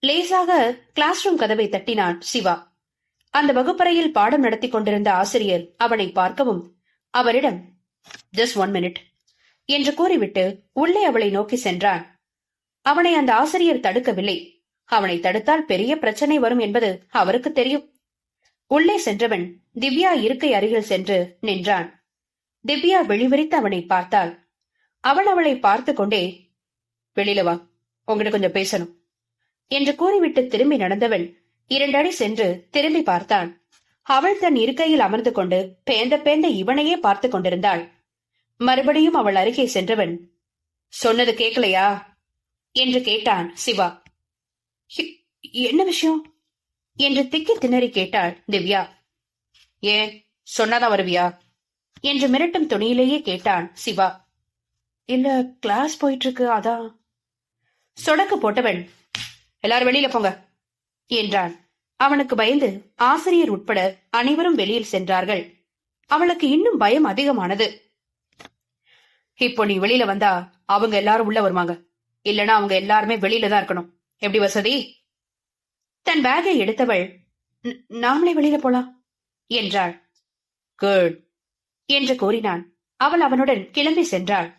லேசாக class room கதவை தட்டினான் சிவா. அந்த வகுப்பறையில் பாடம் நடத்தி கொண்டிருந்த ஆசிரியர் அவனை பார்க்கவும் அவரிடம் ஜஸ்ட் 1 மினிட் என்று கூறிவிட்டு உள்ளே அவளை நோக்கி சென்றான். அவனை அந்த ஆசிரியர் தடுக்கவில்லை. அவனை தடுத்தால் பெரிய பிரச்சனை வரும் என்பது அவருக்கு தெரியும். உள்ளே சென்றவன் திவ்யா இருக்கை அருகில் சென்று நின்றான். திவ்யா வெளிவிரித்து அவனை பார்த்தாள். அவன் அவளை பார்த்து கொண்டே, வெளியில வா, உங்ககிட்ட கொஞ்சம் பேசணும் என்று கூறிவிட்டு திரும்பி நடந்தவன் 2 அடி சென்று திரும்பி பார்த்தான். அவள் தன் இருக்கையில் அமர்ந்து கொண்டு பேந்த பேந்த இவனையே பார்த்து கொண்டிருந்தாள். மறுபடியும் அவள் அருகே சென்றவன், சொன்னது கேட்கலையா என்று கேட்டான் சிவா. என்ன விஷயம் என்று திக்கி திணறி கேட்டாள் திவ்யா. ஏன் சொன்னாதான் வருவியா என்று மிரட்டும் துணியிலேயே கேட்டான் சிவா. இல்ல, கிளாஸ் போயிட்டு இருக்கு, அதான். சொடக்கு போட்டவன், எல்லாரும் வெளியில போங்க என்றான். அவனுக்கு பயந்து ஆசிரியர் உட்பட அனைவரும் வெளியில் சென்றார்கள். அவளுக்கு இன்னும் பயம் அதிகமானது. இப்போ நீ வெளியில வந்தா அவங்க எல்லாரும் உள்ள வருவாங்க, இல்லனா அவங்க எல்லாருமே வெளியில தான் இருக்கணும். எப்படி வசதி? தன் பேக்கை எடுத்தவள், நாமளே வெளியில போலாம் என்றாள். குட் என்று கூறினான். அவள் அவனுடன் கிளம்பி சென்றாள்.